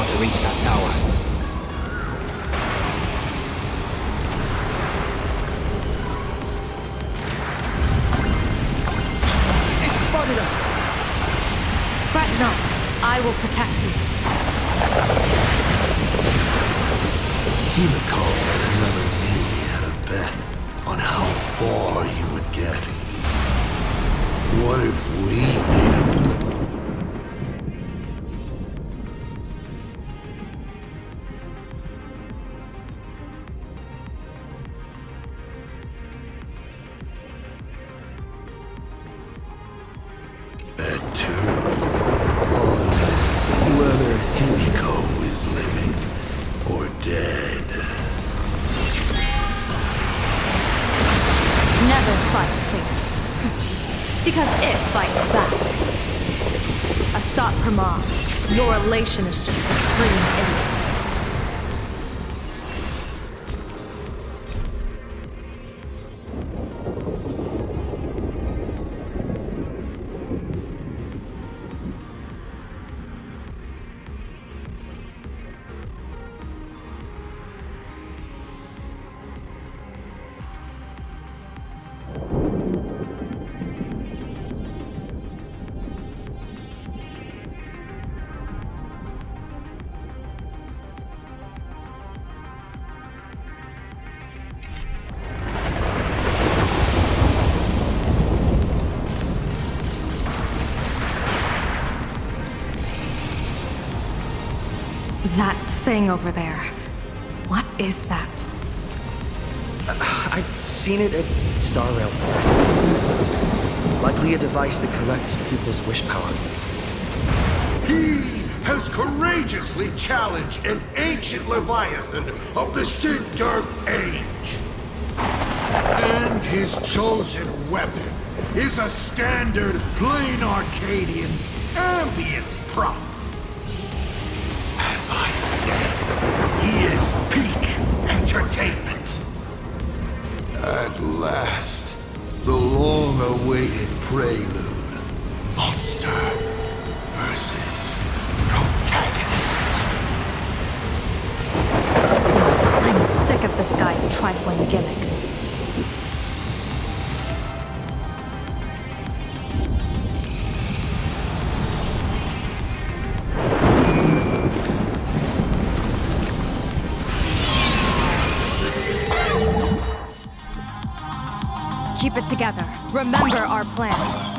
to reach that tower. It spotted us! Fret not. I will protect you. Himiko and another me had a bet on how far you would get. What if we made a bet too on whether Himiko is living or dead? Never fight fate. Because it fights back. Asat Pramah, your elation is just supreme idiocy. That thing over there. What is that? I've seen it at Star Rail Fest. Likely a device that collects people's wish power. He has courageously challenged an ancient Leviathan of the Sindark Age. And his chosen weapon is a standard plain Arcadian ambience prop. As I said, he is peak entertainment. At last, the long-awaited prelude. Monster versus protagonist. I'm sick of this guy's trifling gimmicks. Keep it together. Remember our plan.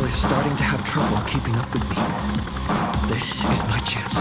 is starting to have trouble keeping up with me. This is my chance.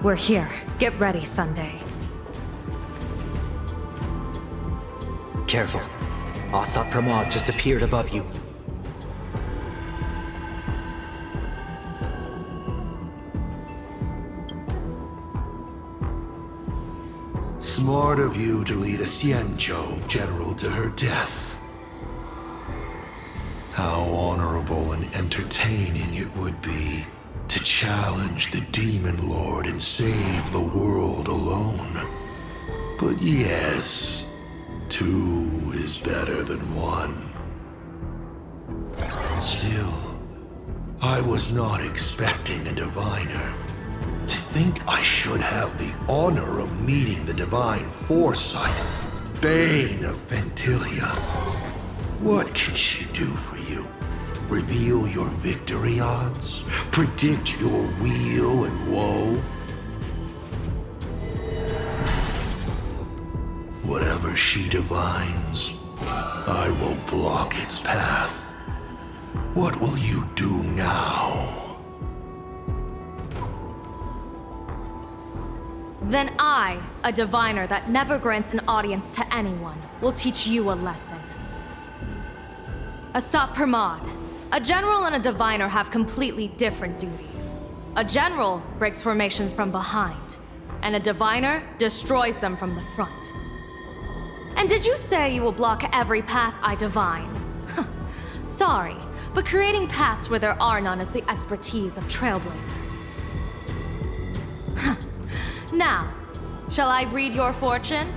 We're here. Get ready, Sunday. Careful. Asat Pramod just appeared above you. Smart of you to lead a Xianzhou general to her death. How honorable and entertaining it would be to challenge the Demon Lord and save the world alone. But yes, two is better than one. Still, I was not expecting a diviner. To think I should have the honor of meeting the divine foresight, Bane of Ventilia. What can she do for you? Reveal your victory odds? Predict your weal and woe? Whatever she divines, I will block its path. What will you do now? Then I, a diviner that never grants an audience to anyone, will teach you a lesson. Asat Pramod. A general and a diviner have completely different duties. A general breaks formations from behind, and a diviner destroys them from the front. And did you say you will block every path I divine? Sorry, but creating paths where there are none is the expertise of trailblazers. Now, shall I read your fortune?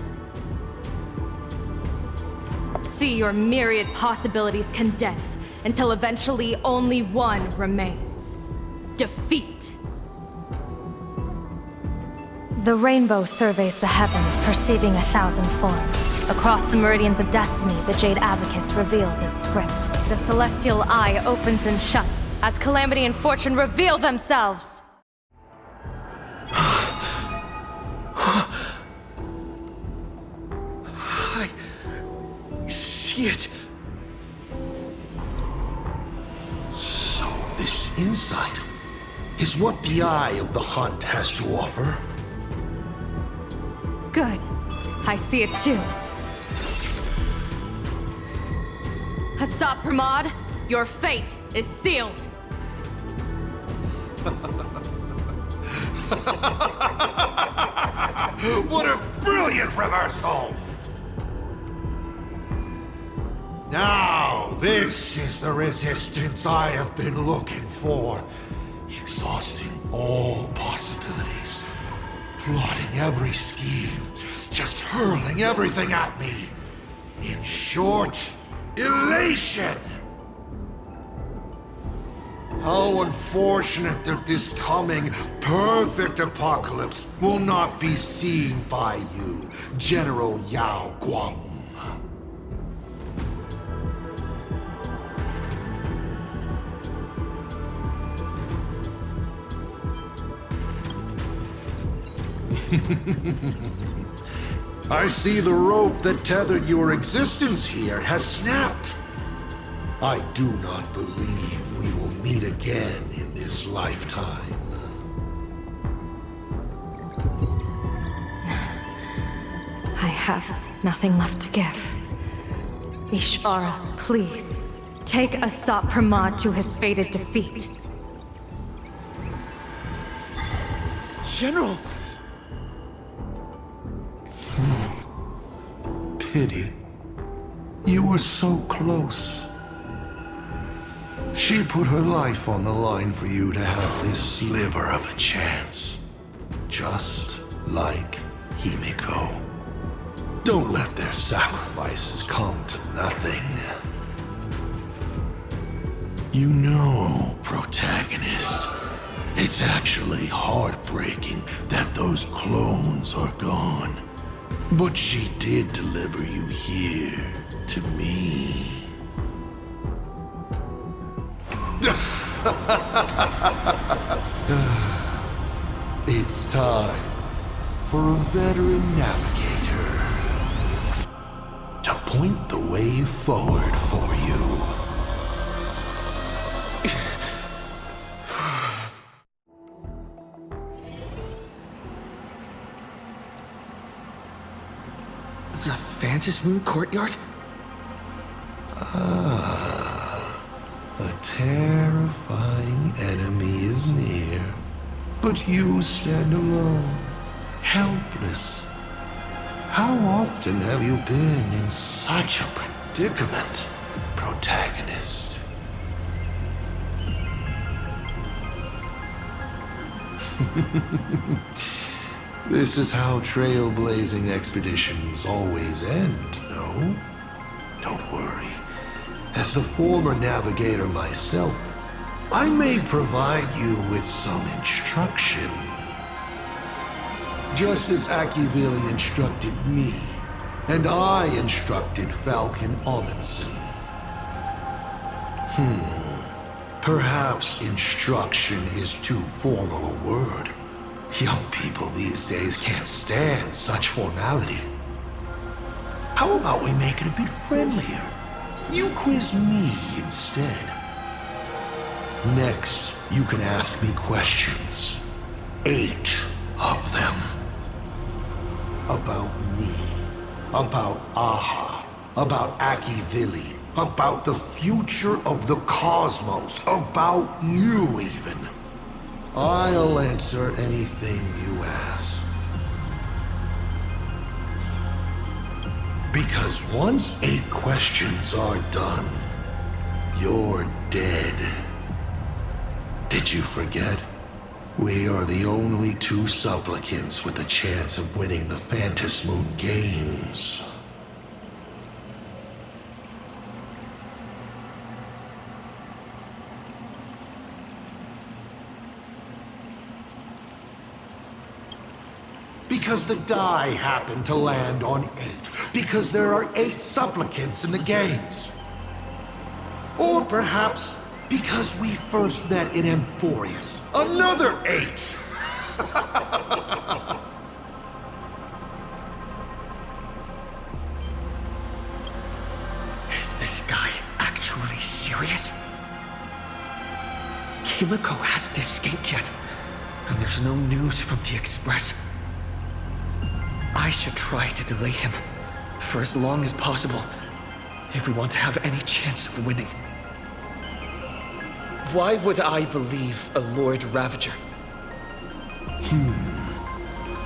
See your myriad possibilities condense until eventually only one remains. Defeat. The rainbow surveys the heavens, perceiving 1,000 forms. Across the meridians of destiny, the Jade Abacus reveals its script. The celestial eye opens and shuts as calamity and fortune reveal themselves. I see it. So this insight is what the Eye of the Hunt has to offer? Good. I see it too. Asat Pramod, your fate is sealed. What a brilliant reversal! Now, this is the resistance I have been looking for. Exhausting all possibilities. Plotting every scheme. Just hurling everything at me. In short, elation! How unfortunate that this coming perfect apocalypse will not be seen by you, General Yao Guang. I see the rope that tethered your existence here has snapped. I do not believe we will meet again in this lifetime. I have nothing left to give. Ishvara, please, take Asat Pramod to his fated defeat. General! Pity. You were so close. She put her life on the line for you to have this sliver of a chance. Just like Himiko. Don't let their sacrifices come to nothing. You know, protagonist, it's actually heartbreaking that those clones are gone. But she did deliver you here to me. It's time for a veteran navigator to point the way forward for you. The Phantom Moon Courtyard? A terrifying enemy is near, but you stand alone, helpless. How often have you been in such a predicament, protagonist? This is how trailblazing expeditions always end, no? Don't worry. As the former navigator myself, I may provide you with some instruction. Just as Akivili instructed me, and I instructed Falcon Amundsen. Perhaps instruction is too formal a word. Young people these days can't stand such formality. How about we make it a bit friendlier? You quiz me instead. Next, you can ask me questions. 8 of them. About me. About Aha. About Akivili. About the future of the cosmos. About you, even. I'll answer anything you ask. Because once 8 questions are done, you're dead. Did you forget? We are the only 2 supplicants with a chance of winning the Phantom Moon Games. Because the die happened to land on 8. Because there are 8 supplicants in the games. Or perhaps because we first met in Amphorius. Another 8! Is this guy actually serious? Himiko hasn't escaped yet, and there's no news from the Express. I should try to delay him for as long as possible if we want to have any chance of winning. Why would I believe a Lord Ravager?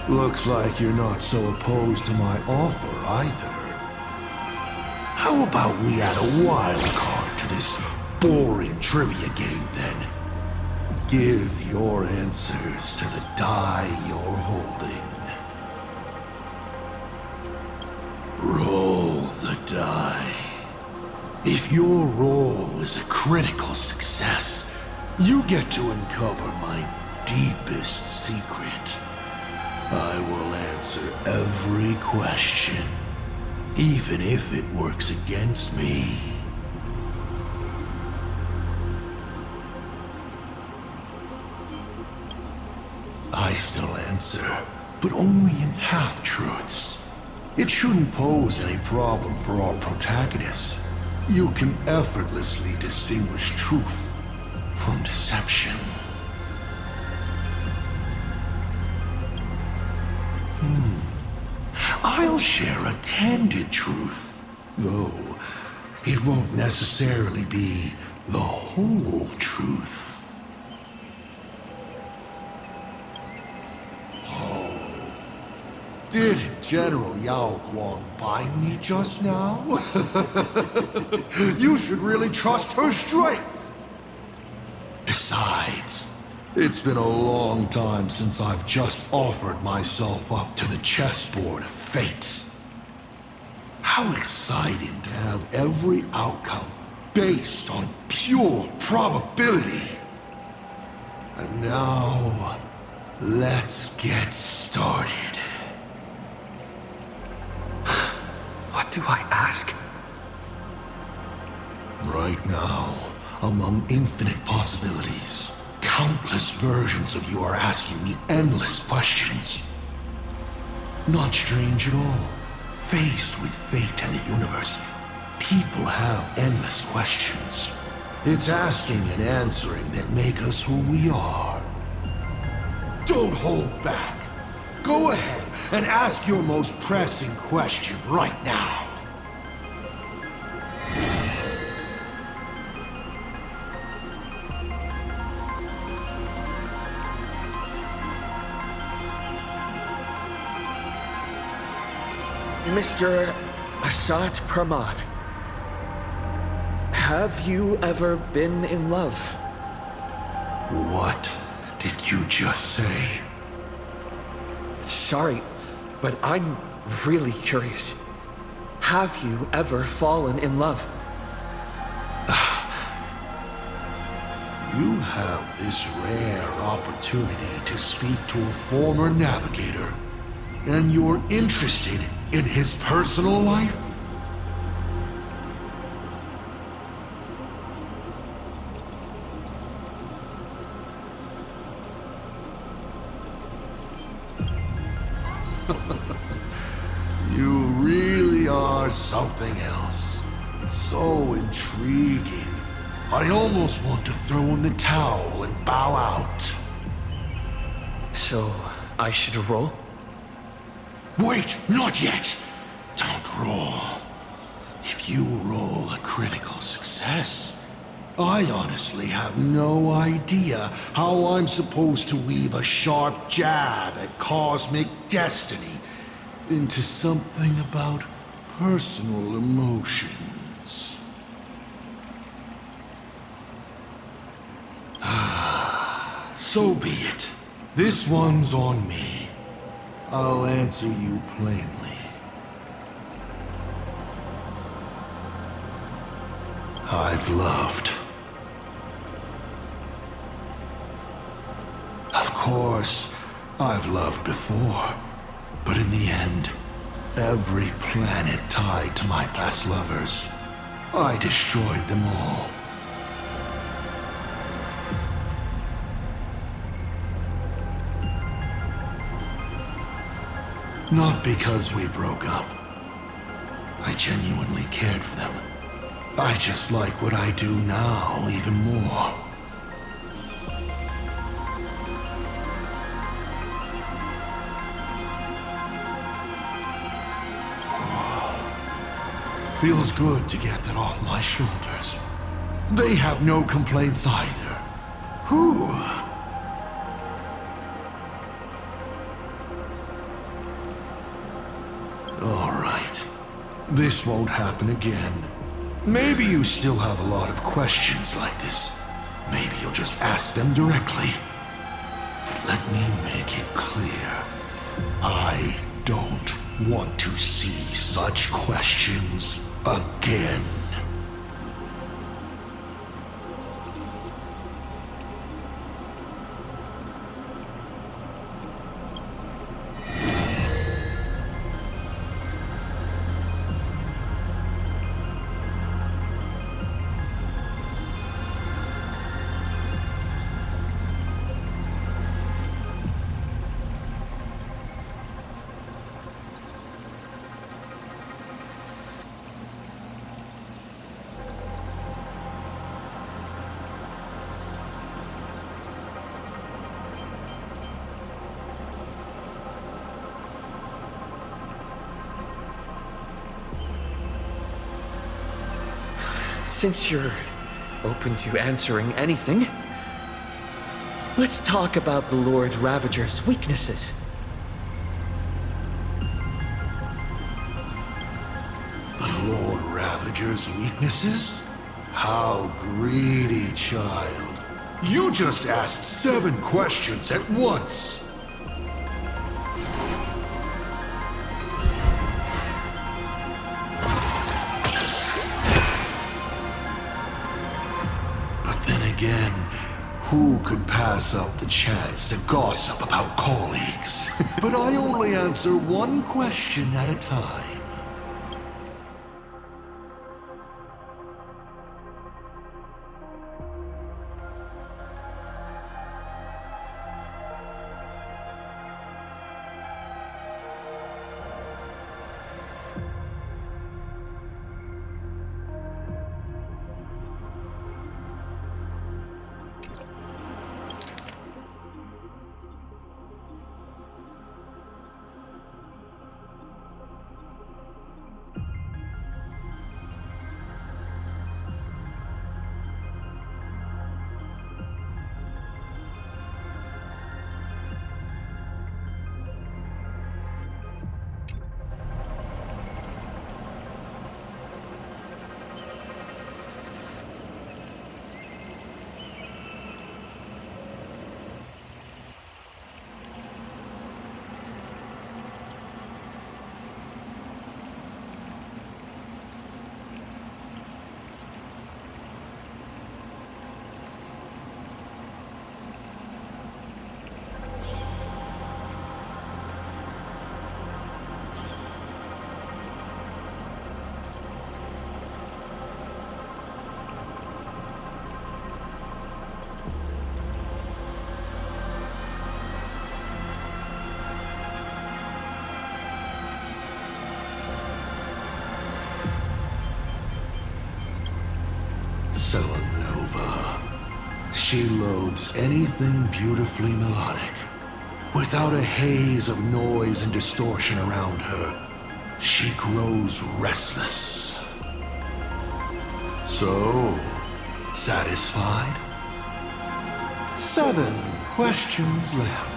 Looks like you're not so opposed to my offer either. How about we add a wild card to this boring trivia game then? Give your answers to the die you're holding. Roll the die. If your roll is a critical success, you get to uncover my deepest secret. I will answer every question, even if it works against me. I still answer, but only in half-truths. It shouldn't pose any problem for our protagonist. You can effortlessly distinguish truth from deception. I'll share a candid truth, though it won't necessarily be the whole truth. Did General Yao Guang bind me just now? You should really trust her strength! Besides, it's been a long time since I've just offered myself up to the chessboard of fates. How exciting to have every outcome based on pure probability. And now, let's get started. What do I ask? Right now, among infinite possibilities, countless versions of you are asking me endless questions. Not strange at all. Faced with fate and the universe, people have endless questions. It's asking and answering that make us who we are. Don't hold back. Go ahead and ask your most pressing question right now. Mr. Asat Pramad, have you ever been in love? What did you just say? Sorry, but I'm really curious. Have you ever fallen in love? You have this rare opportunity to speak to a former navigator, and you're interested in his personal life? You really are something else. So intriguing. I almost want to throw in the towel and bow out. So, I should roll? Wait, not yet! Don't roll. If you roll a critical success, I honestly have no idea how I'm supposed to weave a sharp jab at cosmic destiny into something about personal emotions. So be it. This one's on me. I'll answer you plainly. I've loved. Of course, I've loved before, but in the end, every planet tied to my past lovers, I destroyed them all. Not because we broke up. I genuinely cared for them. I just like what I do now even more. Feels good to get that off my shoulders. They have no complaints either. Whew. All right. This won't happen again. Maybe you still have a lot of questions like this. Maybe you'll just ask them directly. But let me make it clear. I don't want to see such questions again. since you're open to answering anything, let's talk about the Lord Ravager's weaknesses. The Lord Ravager's weaknesses? How greedy, child. You just asked 7 questions at once. But then again, who could pass up the chance to gossip about colleagues? But I only answer one question at a time. Selenova. She loathes anything beautifully melodic. Without a haze of noise and distortion around her, she grows restless. So, satisfied? 7 questions left.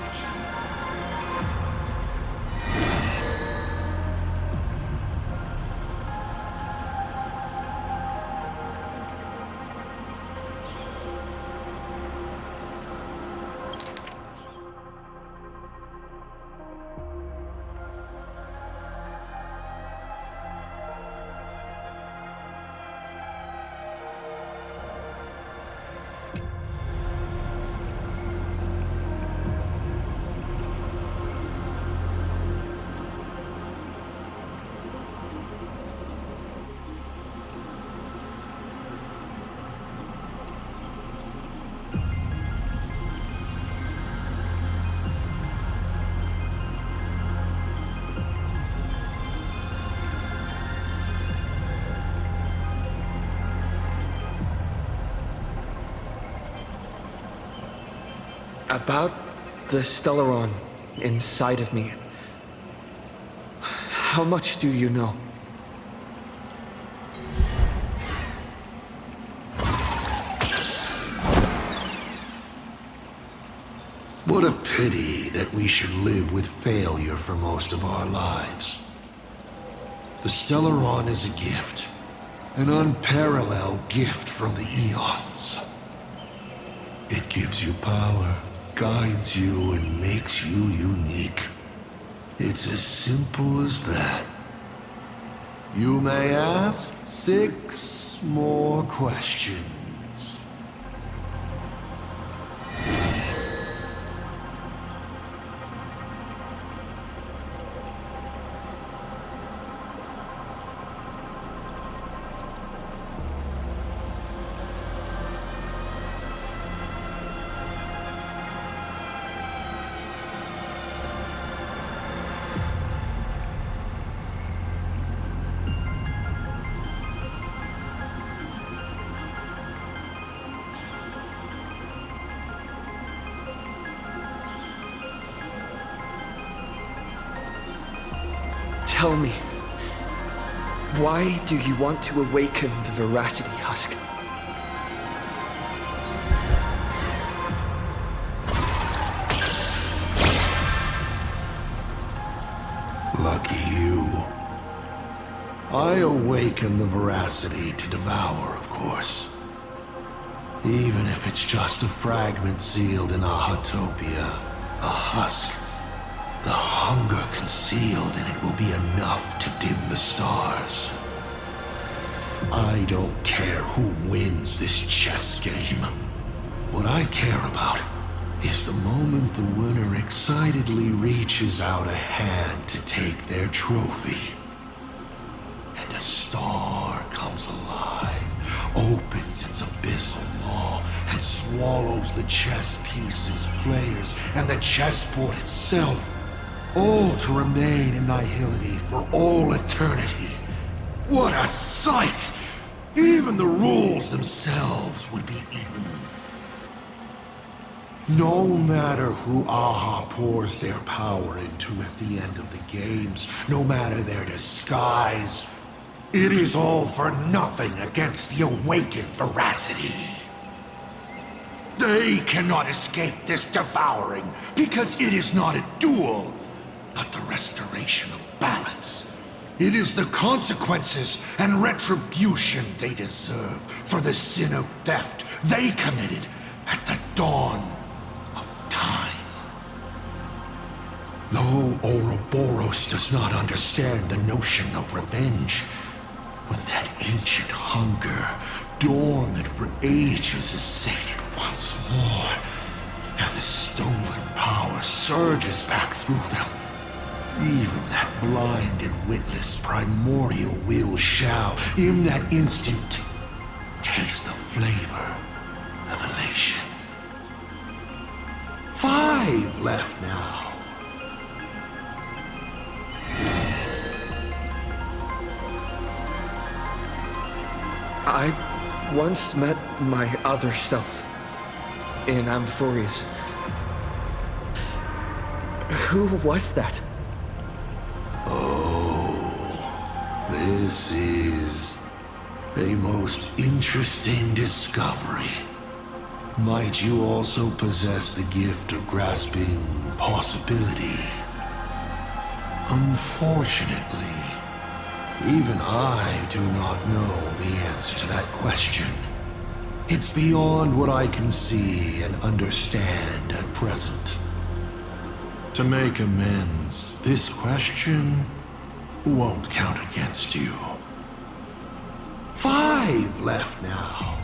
About the Stellaron inside of me, how much do you know? What a pity that we should live with failure for most of our lives. The Stellaron is a gift, an unparalleled gift from the eons. It gives you power, guides you, and makes you unique. It's as simple as that. You may ask 6 more questions. Tell me, Why do you want to awaken the Veracity Husk? Lucky you. I awaken the Veracity to devour, of course. Even if it's just a fragment sealed in Ahatopia, a husk, the hunger concealed in it will be enough to dim the stars. I don't care who wins this chess game. What I care about is the moment the winner excitedly reaches out a hand to take their trophy. And a star comes alive, opens its abyssal maw, and swallows the chess pieces, players, and the chessboard itself, all to remain in nihility for all eternity. What a sight! Even the rules themselves would be eaten. No matter who Aha pours their power into at the end of the games, no matter their disguise, it is all for nothing against the awakened Veracity. They cannot escape this devouring because it is not a duel, but the restoration of balance. It is the consequences and retribution they deserve for the sin of theft they committed at the dawn of time. Though Ouroboros does not understand the notion of revenge, when that ancient hunger, dormant for ages, is sated once more, and the stolen power surges back through them, even that blind and witless primordial will shall, in that instant, taste the flavor of elation. 5 left now. I once met my other self in Amphorius. Who was that? This is a most interesting discovery. Might you also possess the gift of grasping possibility? Unfortunately, even I do not know the answer to that question. It's beyond what I can see and understand at present. To make amends, this question won't count against you. 5 left now.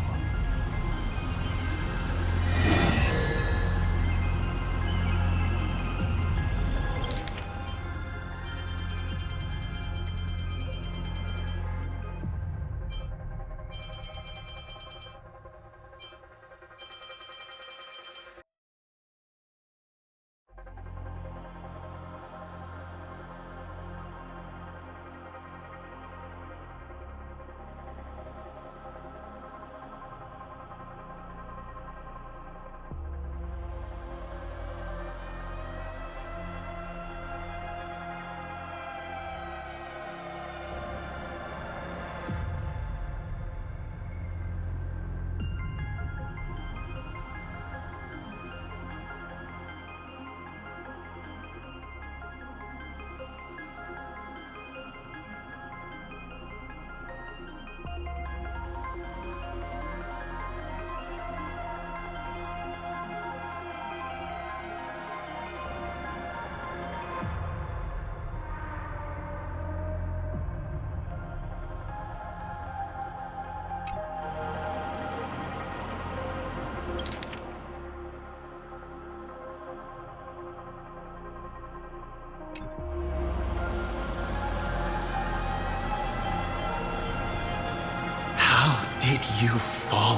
Did you fall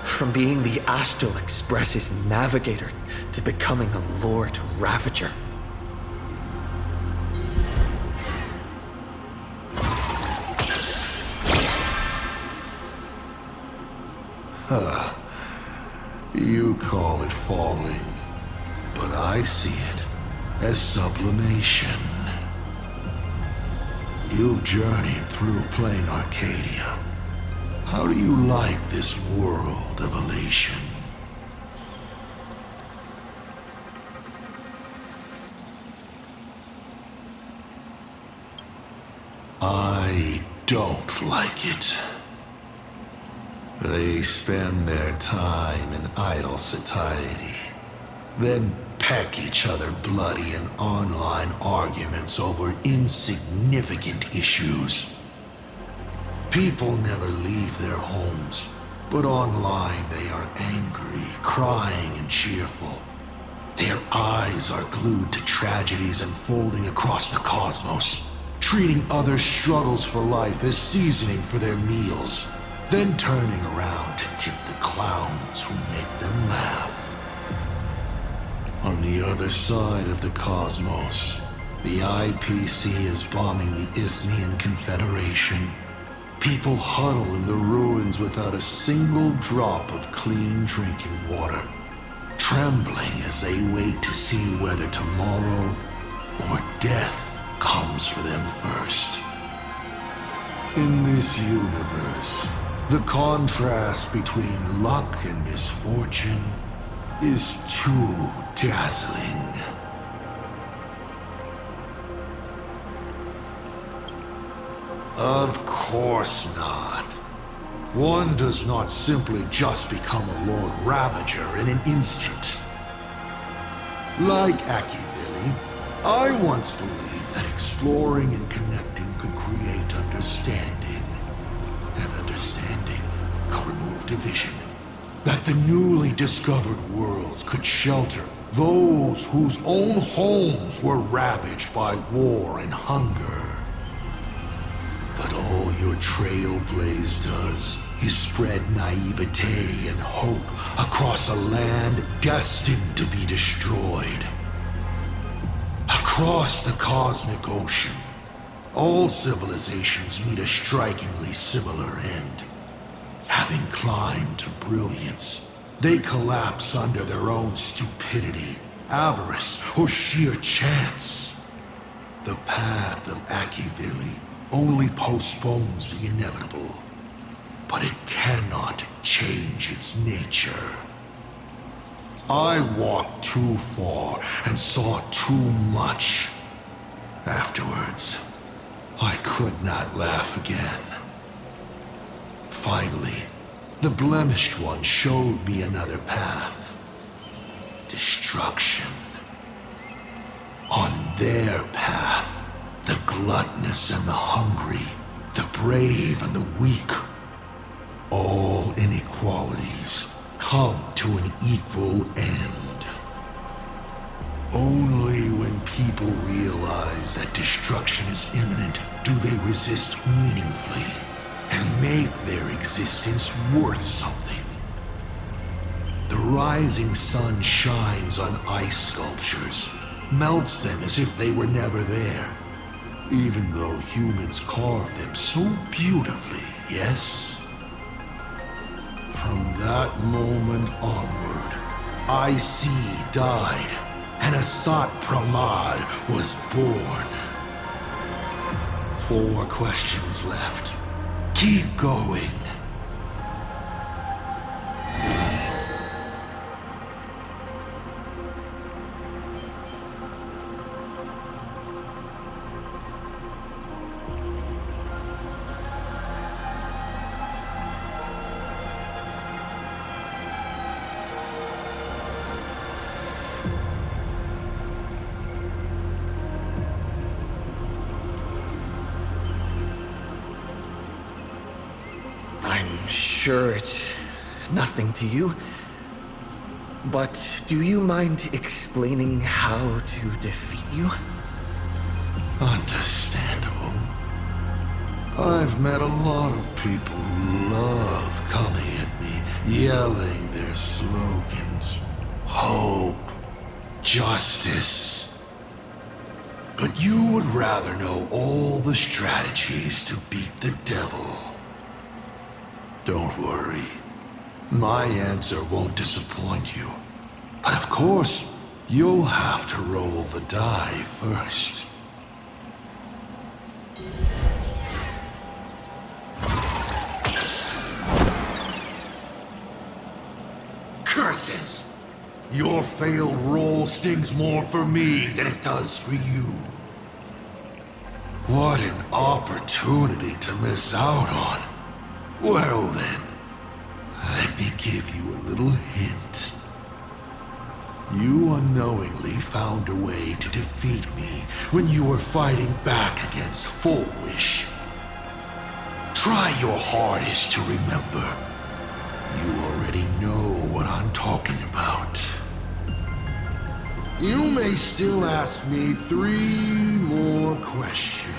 from being the Astral Express's navigator to becoming a Lord Ravager? You call it falling, but I see it as sublimation. You've journeyed through plain Arcadia. How do you like this world of elation? I don't like it. They spend their time in idle satiety, then peck each other bloody in online arguments over insignificant issues. People never leave their homes, but online they are angry, crying, and cheerful. Their eyes are glued to tragedies unfolding across the cosmos, treating other struggles for life as seasoning for their meals, then turning around to tip the clowns who make them laugh. On the other side of the cosmos, the IPC is bombing the Isnian Confederation. People huddle in the ruins without a single drop of clean drinking water, trembling as they wait to see whether tomorrow or death comes for them first. In this universe, the contrast between luck and misfortune is too dazzling. Of course not. One does not simply just become a Lord Ravager in an instant. Like Akivili, I once believed that exploring and connecting could create understanding. And understanding could remove division. That the newly discovered worlds could shelter those whose own homes were ravaged by war and hunger. But all your trailblaze does is spread naivete and hope across a land destined to be destroyed. Across the cosmic ocean, all civilizations meet a strikingly similar end. Having climbed to brilliance, they collapse under their own stupidity, avarice, or sheer chance. The path of Akivili only postpones the inevitable, but it cannot change its nature. I walked too far and saw too much. Afterwards, I could not laugh again. Finally, the blemished one showed me another path. Destruction. On their path, the gluttonous and the hungry, the brave and the weak, all inequalities come to an equal end. Only when people realize that destruction is imminent do they resist meaningfully and make their existence worth something. The rising sun shines on ice sculptures, melts them as if they were never there, even though humans carved them so beautifully, yes? From that moment onward, IC died, and Asat Pramad was born. 4 questions left. Keep going. I'm sure it's nothing to you, but do you mind explaining how to defeat you? Understandable. I've met a lot of people who love coming at me, yelling their slogans. Hope. Justice. But you would rather know all the strategies to beat the devil. Don't worry. My answer won't disappoint you. But of course, you'll have to roll the die first. embarrasses. Your failed role stings more for me than it does for you. What an opportunity to miss out on. Well then, let me give you a little hint. You unknowingly found a way to defeat me when you were fighting back against Full Wish. Try your hardest to remember. You already know what I'm talking about. You may still ask me 3 more questions.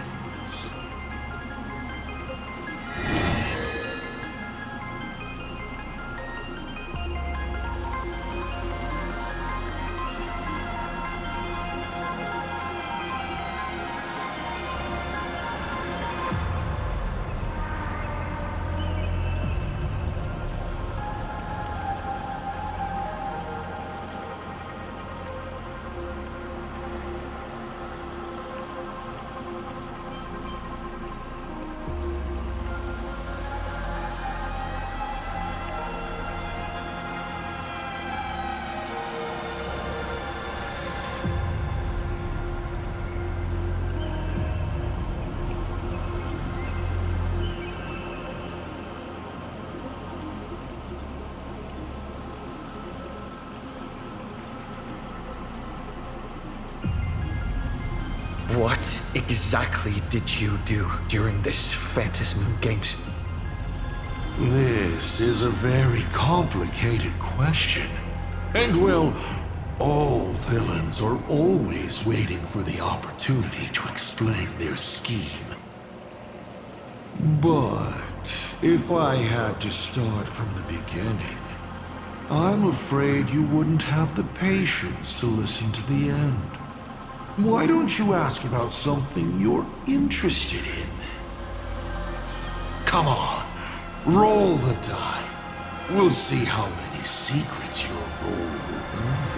What exactly did you do during this Phantasm Games? This is a very complicated question. And well, all villains are always waiting for the opportunity to explain their scheme. But if I had to start from the beginning, I'm afraid you wouldn't have the patience to listen to the end. Why don't you ask about something you're interested in? Come on, roll the die. We'll see how many secrets your roll will earn.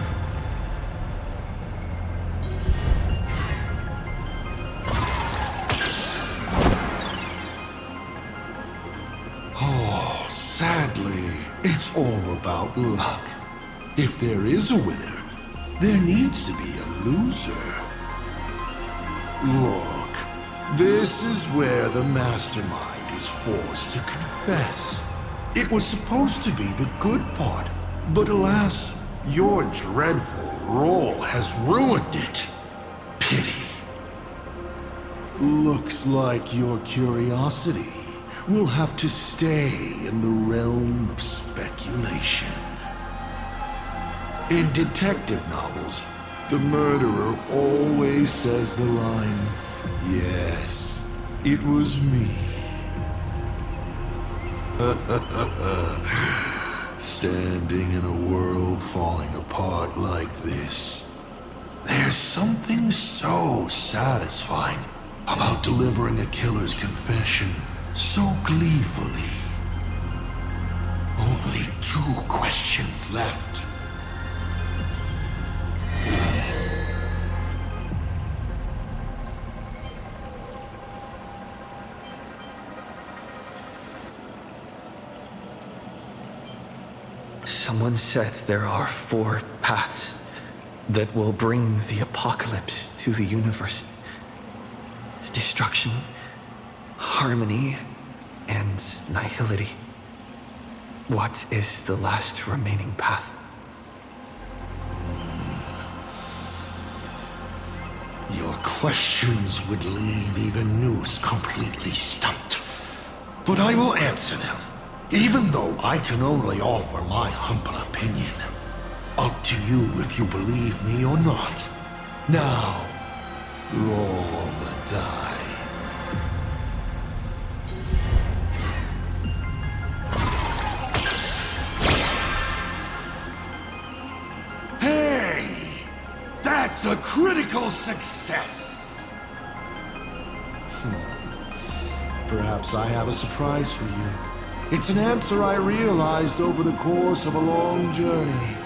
Oh, sadly, it's all about luck. If there is a winner, there needs to be a loser. Look, this is where the mastermind is forced to confess. It was supposed to be the good part, but alas, your dreadful role has ruined it. Pity. Looks like your curiosity will have to stay in the realm of speculation. In detective novels, the murderer always says the line, "Yes, it was me." Standing in a world falling apart like this, there's something so satisfying about delivering a killer's confession so gleefully. Only 2 questions left. Someone said there are 4 paths that will bring the apocalypse to the universe. Destruction, harmony, and nihility. What is the last remaining path? Your questions would leave even Noose completely stumped. But I will answer them, even though I can only offer my humble opinion. Up to you if you believe me or not. Now, roll the die. Hey! That's a critical success! Perhaps I have a surprise for you. It's an answer I realized over the course of a long journey.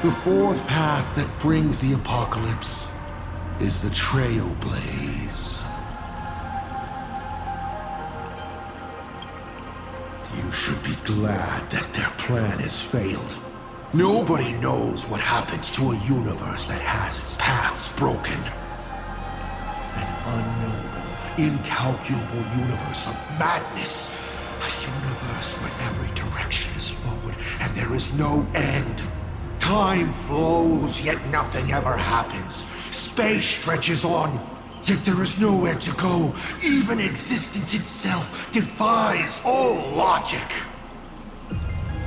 The 4th path that brings the apocalypse is the Trailblaze. You should be glad that their plan has failed. Nobody knows what happens to a universe that has its paths broken. An unknowable, incalculable universe of madness. A universe where every direction is forward and there is no end. Time flows, yet nothing ever happens. Space stretches on, yet there is nowhere to go. Even existence itself defies all logic.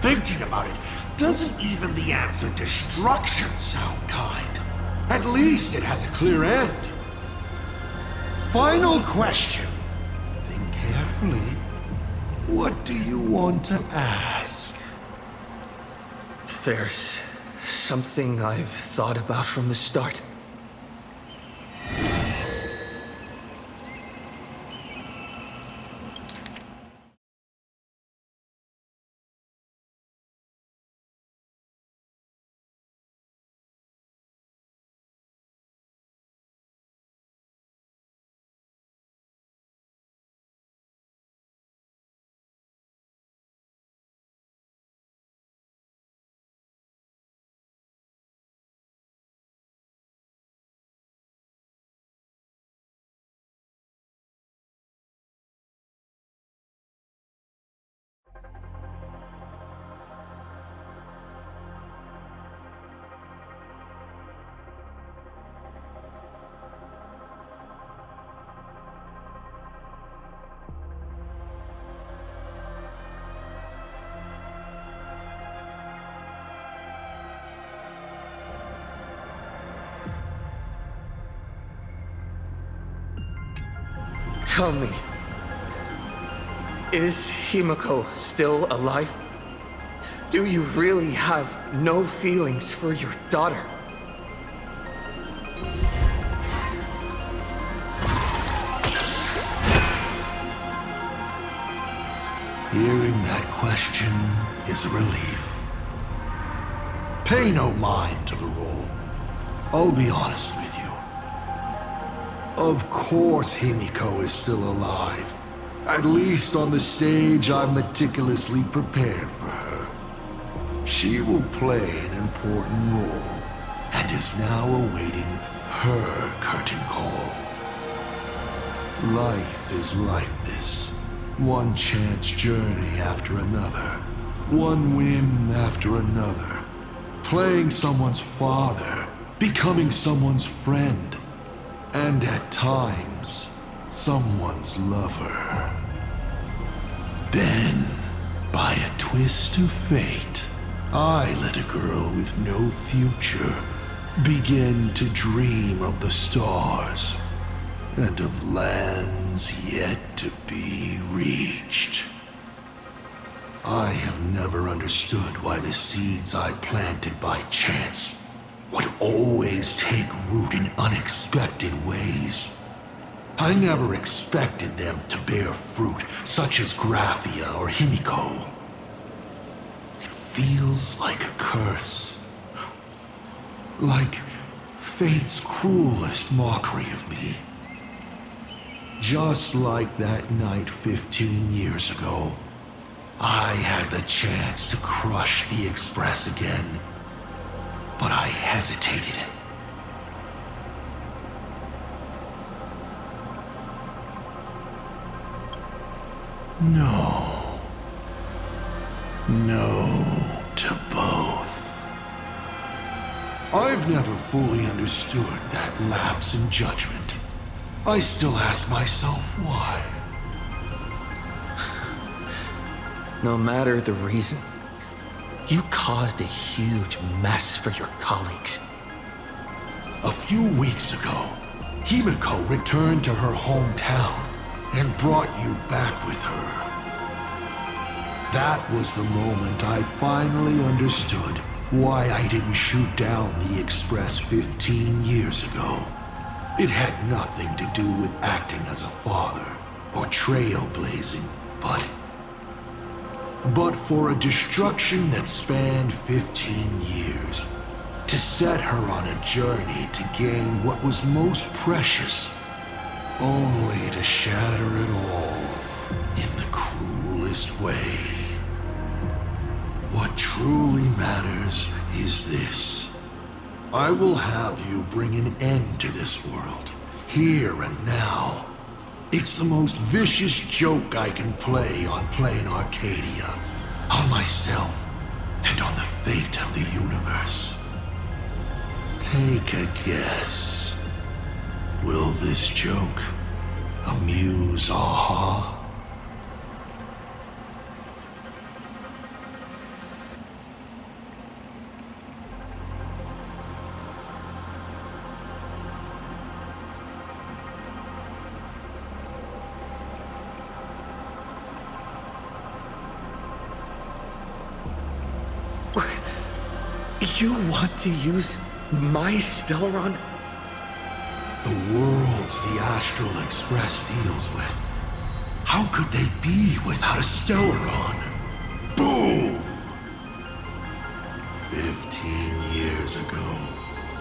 Thinking about it, doesn't even the answer destruction sound kind? At least it has a clear end. Final question. Think carefully. What do you want to ask? There's something I've thought about from the start. Tell me, is Himiko still alive? Do you really have no feelings for your daughter? Hearing that question is a relief. Pay no mind to the role. I'll be honest with you. Of course Himiko is still alive. At least on the stage I've meticulously prepared for her. She will play an important role, and is now awaiting her curtain call. Life is like this. One chance journey after another. One win after another. Playing someone's father, becoming someone's friend, and at times, someone's lover. Then, by a twist of fate, I let a girl with no future begin to dream of the stars and of lands yet to be reached. I have never understood why the seeds I planted by chance would always take root in unexpected ways. I never expected them to bear fruit, such as Graphia or Himiko. It feels like a curse. Like fate's cruelest mockery of me. Just like that night 15 years ago, I had the chance to crush the Express again. But I hesitated. No. No to both. I've never fully understood that lapse in judgment. I still ask myself why. No matter the reason, you caused a huge mess for your colleagues. A few weeks ago, Himiko returned to her hometown and brought you back with her. That was the moment I finally understood why I didn't shoot down the Express 15 years ago. It had nothing to do with acting as a father or trailblazing, but for a destruction that spanned 15 years, to set her on a journey to gain what was most precious, only to shatter it all in the cruelest way. What truly matters is this. I will have you bring an end to this world, here and now. It's the most vicious joke I can play on Plain Arcadia, on myself, and on the fate of the universe. Take a guess. Will this joke amuse Aha? You want to use my Stellaron? The worlds the Astral Express deals with. How could they be without a Stellaron? Boom! 15 years ago,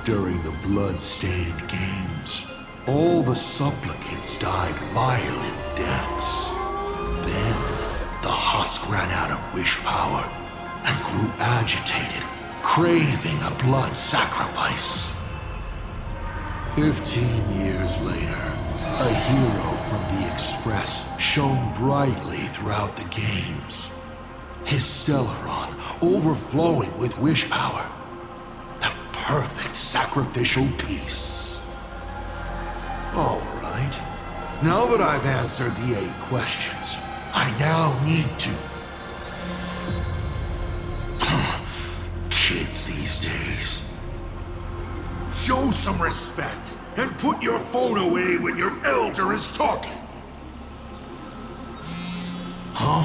during the blood-stained games, all the supplicants died violent deaths. Then, the husk ran out of wish power and grew agitated, craving a blood sacrifice. 15 years later, a hero from the Express shone brightly throughout the games. His Stellaron overflowing with wish power. The perfect sacrificial piece. All right. Now that I've answered the 8 questions, I now need to... Kids these days. Show some respect and put your phone away when your elder is talking. Huh?